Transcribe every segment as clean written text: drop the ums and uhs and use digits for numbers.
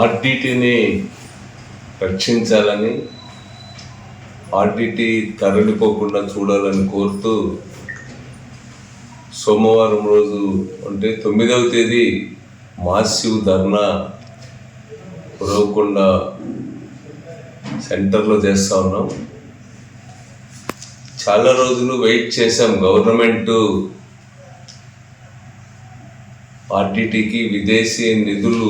ఆర్డిటిని రక్షించాలని, ఆర్డిటి తరలిపోకుండా చూడాలని కోరుతూ సోమవారం రోజు అంటే 9వ తేదీ మాసివ్ ధర్నా ఉరవకొండ సెంటర్లో చేస్తూ ఉన్నాం. చాలా రోజులు వెయిట్ చేశాం. గవర్నమెంట్ ఆర్డిటికి విదేశీ నిధులు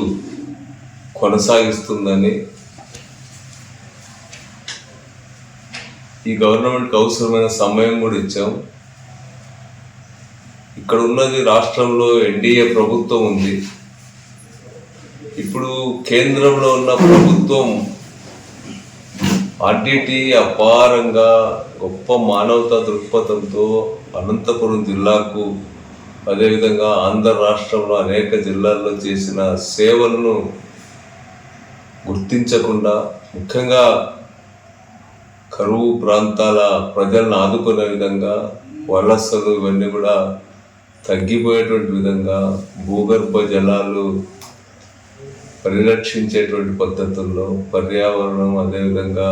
కొనసాగిస్తుందని, ఈ గవర్నమెంట్కి అవసరమైన సమయం కూడా ఇచ్చాం. ఇక్కడ ఉన్నది రాష్ట్రంలో ఎన్డీఏ ప్రభుత్వం ఉంది. ఇప్పుడు కేంద్రంలో ఉన్న ప్రభుత్వం ఆర్డిటి అపారంగా గొప్ప మానవతా దృక్పథంతో అనంతపురం జిల్లాకు, అదేవిధంగా ఆంధ్ర రాష్ట్రంలో అనేక జిల్లాల్లో చేసిన సేవలను గుర్తించకుండా, ముఖ్యంగా కరువు ప్రాంతాల ప్రజలను ఆదుకునే విధంగా, వలసలు ఇవన్నీ కూడా తగ్గిపోయేటువంటి విధంగా, భూగర్భ జలాలు పరిరక్షించేటువంటి పద్ధతుల్లో, పర్యావరణం, అదేవిధంగా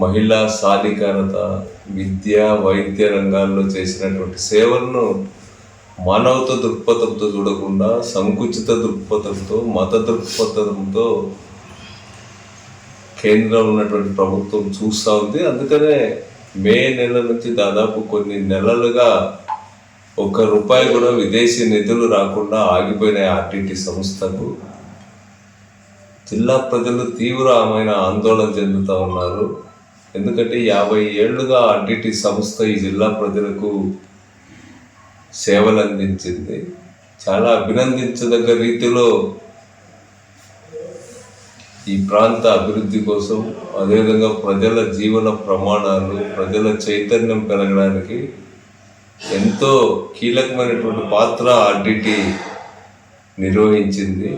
మహిళా సాధికారత, విద్య, వైద్య రంగాల్లో చేసినటువంటి సేవలను మానవత దృక్పథంతో చూడకుండా సంకుచిత దృక్పథంతో, మత దృక్పథంతో కేంద్రం ఉన్నటువంటి ప్రభుత్వం చూస్తూ ఉంది. అందుకనే మే నెల నుంచి దాదాపు కొన్ని నెలలుగా ₹1 కూడా విదేశీ నిధులు రాకుండా ఆగిపోయినాయి ఆర్డిటి సంస్థకు. జిల్లా ప్రజలు తీవ్రమైన ఆందోళన చెందుతూ ఉన్నారు. ఎందుకంటే 50 ఏళ్లుగా ఆర్డిటి సంస్థ ఈ జిల్లా ప్రజలకు సేవలు అందించింది. చాలా అభినందించదగ్గ రీతిలో ఈ ప్రాంత అభివృద్ధి కోసం, అదేవిధంగా ప్రజల జీవన ప్రమాణాలు, ప్రజల చైతన్యం పెరగడానికి ఎంతో కీలకమైనటువంటి పాత్ర ఆర్డిటి నిర్వహించింది.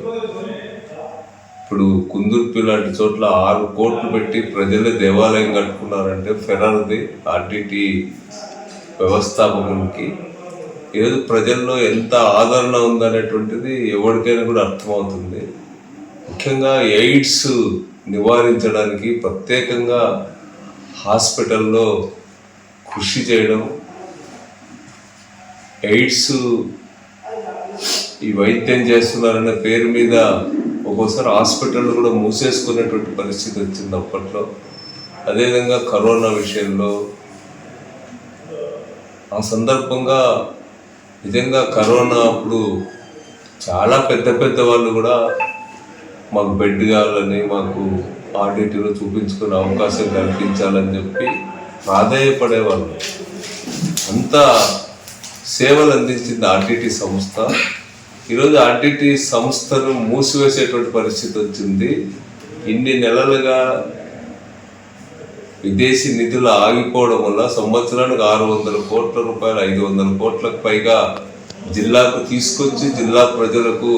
ఇప్పుడు కుందుర్పి లాంటి చోట్ల 6 కోట్లు పెట్టి ప్రజలే దేవాలయం కట్టుకున్నారంటే ఫెరార్ది ఆర్డిటి వ్యవస్థాపకునికి. ఈరోజు ప్రజల్లో ఎంత ఆదరణ ఉందనేటువంటిది ఎవరికైనా కూడా అర్థమవుతుంది. ముఖ్యంగా ఎయిడ్స్ నివారించడానికి ప్రత్యేకంగా హాస్పిటల్లో కృషి చేయడం, ఎయిడ్స్ ఈ వైద్యం చేస్తున్నారనే పేరు మీద ఒక్కోసారి హాస్పిటల్ కూడా మూసేసుకునేటువంటి పరిస్థితి వచ్చింది అప్పట్లో. అదేవిధంగా కరోనా విషయంలో ఆ సందర్భంగా నిజంగా కరోనా అప్పుడు చాలా పెద్ద వాళ్ళు కూడా మాకు బెడ్ కావాలని, మాకు ఆర్డిటిలో చూపించుకునే అవకాశం కల్పించాలని చెప్పి ప్రాధేయపడేవాళ్ళు. అంతా సేవలు అందించింది ఆర్డిటి సంస్థ. ఈరోజు ఆర్డిటి సంస్థను మూసివేసేటువంటి పరిస్థితి వచ్చింది. ఇన్ని నెలలుగా విదేశీ నిధులు ఆగిపోవడం వల్ల సంవత్సరానికి ₹600 కోట్ల, 500 కోట్లకు పైగా జిల్లాకు తీసుకొచ్చి జిల్లా ప్రజలకు,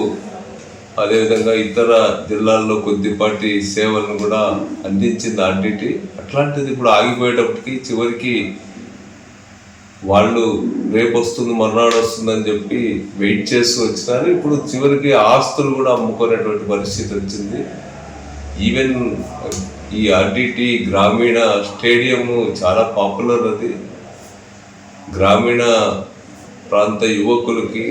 అదేవిధంగా ఇతర జిల్లాల్లో కొద్దిపాటి సేవలను కూడా అందించింది ఆర్డిటి. అట్లాంటిది ఇప్పుడు ఆగిపోయేటప్పటికి చివరికి వాళ్ళు రేపు వస్తుంది, మర్నాడు వస్తుందని చెప్పి వెయిట్ చేస్తూ వచ్చినారు. ఇప్పుడు చివరికి ఆస్తులు కూడా అమ్ముకునేటువంటి పరిస్థితి వచ్చింది. ఈవెన్ ఈ ఆర్డిటి గ్రామీణ స్టేడియము చాలా పాపులర్. అది గ్రామీణ ప్రాంత యువకులకి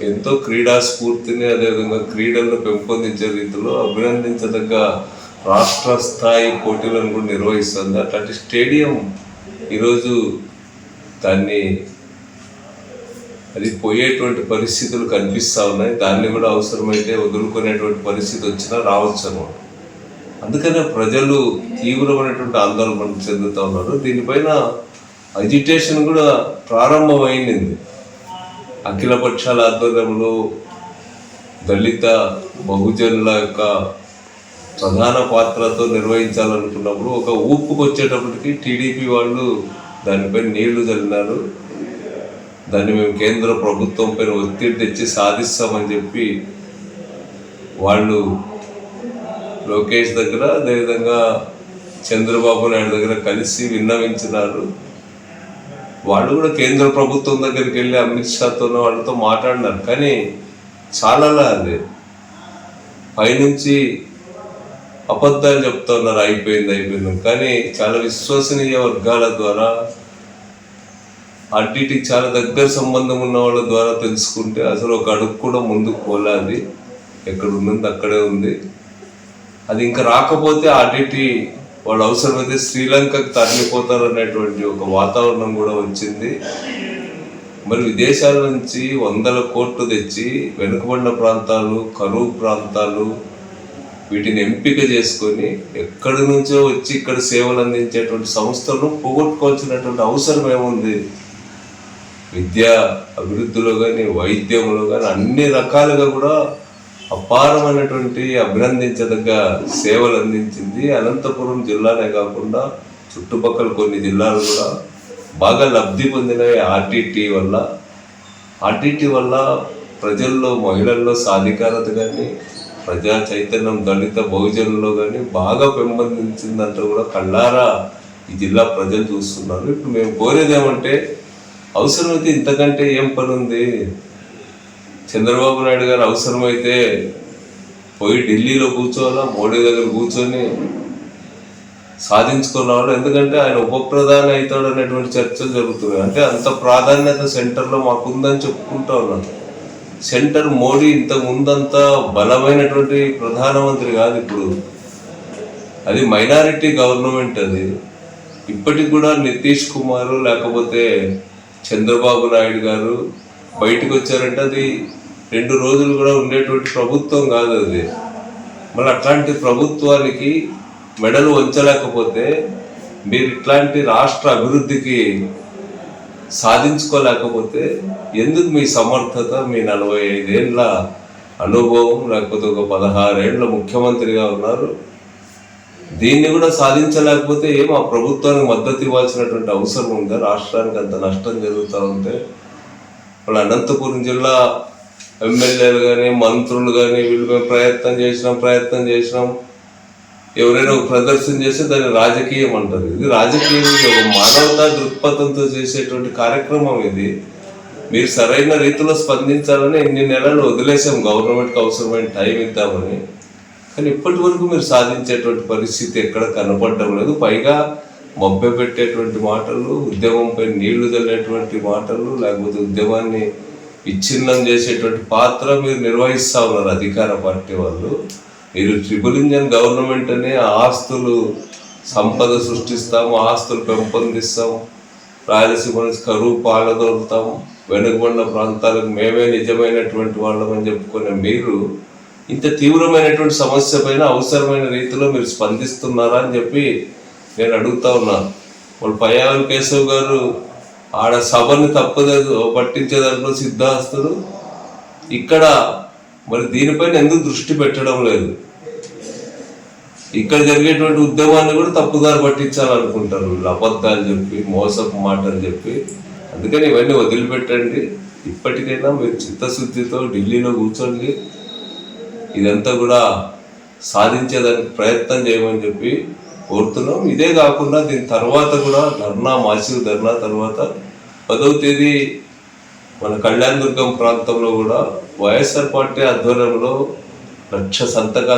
ఎంతో క్రీడా స్ఫూర్తిని, అదేవిధంగా క్రీడలను పెంపొందించే రీతిలో అభినందించదగ్గ రాష్ట్ర స్థాయి పోటీలను కూడా నిర్వహిస్తుంది. అట్లాంటి స్టేడియం ఈరోజు దాన్ని అది పోయేటువంటి పరిస్థితులు కనిపిస్తూ ఉన్నాయి. దాన్ని కూడా అవసరమైతే వదులుకునేటువంటి పరిస్థితి వచ్చినా రావచ్చు అన్నమాట. అందుకనే ప్రజలు తీవ్రమైనటువంటి ఆందోళన చెందుతూ ఉన్నారు. దీనిపైన అజిటేషన్ కూడా ప్రారంభమైంది. అఖిల పక్షాల ఆధ్వర్యంలో దళిత బహుజనుల యొక్క ప్రధాన పాత్రతో నిర్వహించాలనుకున్నప్పుడు ఒక ఊపుకు వచ్చేటప్పటికి టీడీపీ వాళ్ళు దానిపై నీళ్లు చల్లినారు. దాన్ని మేము కేంద్ర ప్రభుత్వం పైన ఒత్తిడి తెచ్చి సాధిస్తామని చెప్పి వాళ్ళు లోకేష్ దగ్గర, అదేవిధంగా చంద్రబాబు నాయుడు దగ్గర కలిసి విన్నవించినారు. వాళ్ళు కూడా కేంద్ర ప్రభుత్వం దగ్గరికి వెళ్ళి అమిత్ షాతో వాళ్ళతో మాట్లాడినారు. కానీ చాలా అది పైనుంచి అబద్ధాలు చెప్తా ఉన్నారు, అయిపోయింది. కానీ చాలా విశ్వసనీయ వర్గాల ద్వారా ఆర్టీటీకి చాలా దగ్గర సంబంధం ఉన్న వాళ్ళ ద్వారా తెలుసుకుంటే అసలు ఒక అడుగు కూడా ముందుకు పోలేదు. ఎక్కడ ఉన్నది అక్కడే ఉంది. అది ఇంకా రాకపోతే ఆర్టీటీ వాళ్ళు అవసరమైతే శ్రీలంకకు తరలిపోతారు అనేటువంటి ఒక వాతావరణం కూడా వచ్చింది. మరి విదేశాల నుంచి 100 కోట్లు తెచ్చి వెనుకబడిన ప్రాంతాలు, కరువు ప్రాంతాలు వీటిని ఎంపిక చేసుకొని ఎక్కడి నుంచో వచ్చి ఇక్కడ సేవలు అందించేటువంటి సంస్థలను పోగొట్టుకోవాల్సినటువంటి అవసరం ఏముంది? విద్యా అభివృద్ధిలో కానీ, వైద్యంలో కానీ అన్ని రకాలుగా కూడా అపారమైనటువంటి అభినందించదగ్గ సేవలు అందించింది. అనంతపురం జిల్లానే కాకుండా చుట్టుపక్కల కొన్ని జిల్లాలు కూడా బాగా లబ్ధి పొందినవి ఆర్టీటీ వల్ల ప్రజల్లో, మహిళల్లో సాధికారత కానీ, ప్రజా చైతన్యం దళిత బహుజనుల్లో కానీ బాగా పెంపొందించిందంటే కూడా కళ్ళారా ఈ జిల్లా ప్రజలు చూస్తున్నారు. ఇప్పుడు మేము కోరేది ఏమంటే, అవసరమైతే ఇంతకంటే ఏం పని ఉంది? చంద్రబాబు నాయుడు గారు అవసరమైతే పోయి ఢిల్లీలో కూర్చోవాలా, మోడీ దగ్గర కూర్చొని సాధించుకున్నవాళ్ళు. ఎందుకంటే ఆయన ఉప ప్రధాని అవుతాడు అనేటువంటి చర్చలు జరుగుతున్నాయి. అంటే అంత ప్రాధాన్యత సెంటర్లో మాకుందని చెప్పుకుంటా ఉన్నాను. సెంటర్ మోడీ ఇంతకు ముందంతా బలమైనటువంటి ప్రధానమంత్రి కాదు. ఇప్పుడు అది మైనారిటీ గవర్నమెంట్. అది ఇప్పటికి కూడా నితీష్ కుమార్ లేకపోతే చంద్రబాబు నాయుడు గారు బయటకు వచ్చారంటే అది 2 రోజులు కూడా ఉండేటువంటి ప్రభుత్వం కాదు అది. మళ్ళీ అట్లాంటి ప్రభుత్వానికి మెడలు వంచలేకపోతే మీరు ఇట్లాంటి రాష్ట్ర అభివృద్ధికి సాధించుకోలేకపోతే ఎందుకు? మీ సమర్థత, మీ 45 ఏళ్ళ అనుభవం, లేకపోతే ఒక 16 ఏళ్ళ ముఖ్యమంత్రిగా ఉన్నారు, దీన్ని కూడా సాధించలేకపోతే ఏం ఆ ప్రభుత్వానికి మద్దతు ఇవ్వాల్సినటువంటి అవసరం ఉందా? రాష్ట్రానికి అంత నష్టం జరుగుతూ ఉంటే వాళ్ళ అనంతపురం జిల్లా ఎమ్మెల్యేలు కానీ, మంత్రులు కానీ వీళ్ళు మేము ప్రయత్నం చేసినాం ఎవరైనా ఒక ప్రదర్శన చేస్తే దాన్ని రాజకీయం అంటారు. ఇది రాజకీయం, ఒక మానవతా దృక్పథంతో చేసేటువంటి కార్యక్రమం ఇది. మీరు సరైన రీతిలో స్పందించాలని ఎన్ని నెలలు వదిలేసాం గవర్నమెంట్కి అవసరమైన టైం ఇద్దామని. కానీ ఇప్పటి వరకు మీరు సాధించేటువంటి పరిస్థితి ఎక్కడ కనపడడం లేదు. పైగా మభ్య పెట్టేటువంటి మాటలు, ఉద్యమంపై నీళ్లు చల్లేటువంటి మాటలు, లేకపోతే ఉద్యమాన్ని విచ్ఛిన్నం చేసేటువంటి పాత్ర మీరు నిర్వహిస్తూ ఉన్నారు అధికార పార్టీ వాళ్ళు. మీరు ట్రిపుల్ ఇంజన్ గవర్నమెంట్ అని ఆస్తులు సంపద సృష్టిస్తాము, ఆస్తులు పెంపొందిస్తాం, రాయలసీమ నుంచి కరువు పాలదొరుకుతాం, వెనుకబడిన ప్రాంతాలకు మేమే నిజమైనటువంటి వాళ్ళమని చెప్పుకునే మీరు ఇంత తీవ్రమైనటువంటి సమస్య పైన అవసరమైన రీతిలో మీరు స్పందిస్తున్నారా అని చెప్పి నేను అడుగుతా ఉన్నాను. వాళ్ళు పయ్యావల్ కేశవ్ గారు ఆడ సభని పట్టించే దాంట్లో సిద్ధాస్తుడు, ఇక్కడ మరి దీనిపైన ఎందుకు దృష్టి పెట్టడం లేదు? ఇక్కడ జరిగేటువంటి ఉద్యమాన్ని కూడా తప్పుదారి పట్టించాలనుకుంటారు వీళ్ళు, అబద్ధాలు చెప్పి, మోసపు మాటలు చెప్పి. అందుకని ఇవన్నీ వదిలిపెట్టండి. ఇప్పటికైనా మీరు చిత్తశుద్ధితో ఢిల్లీలో కూర్చోండి, ఇదంతా కూడా సాధించేదానికి ప్రయత్నం చేయమని చెప్పి కోరుతున్నాం. ఇదే కాకుండా దీని తర్వాత కూడా మాసివ్ ధర్నా తర్వాత 10వ తేదీ మన కళ్యాణదుర్గం ప్రాంతంలో కూడా వైఎస్ఆర్ పార్టీ ఆధ్వర్యంలో 1,00,000 సంతకాలు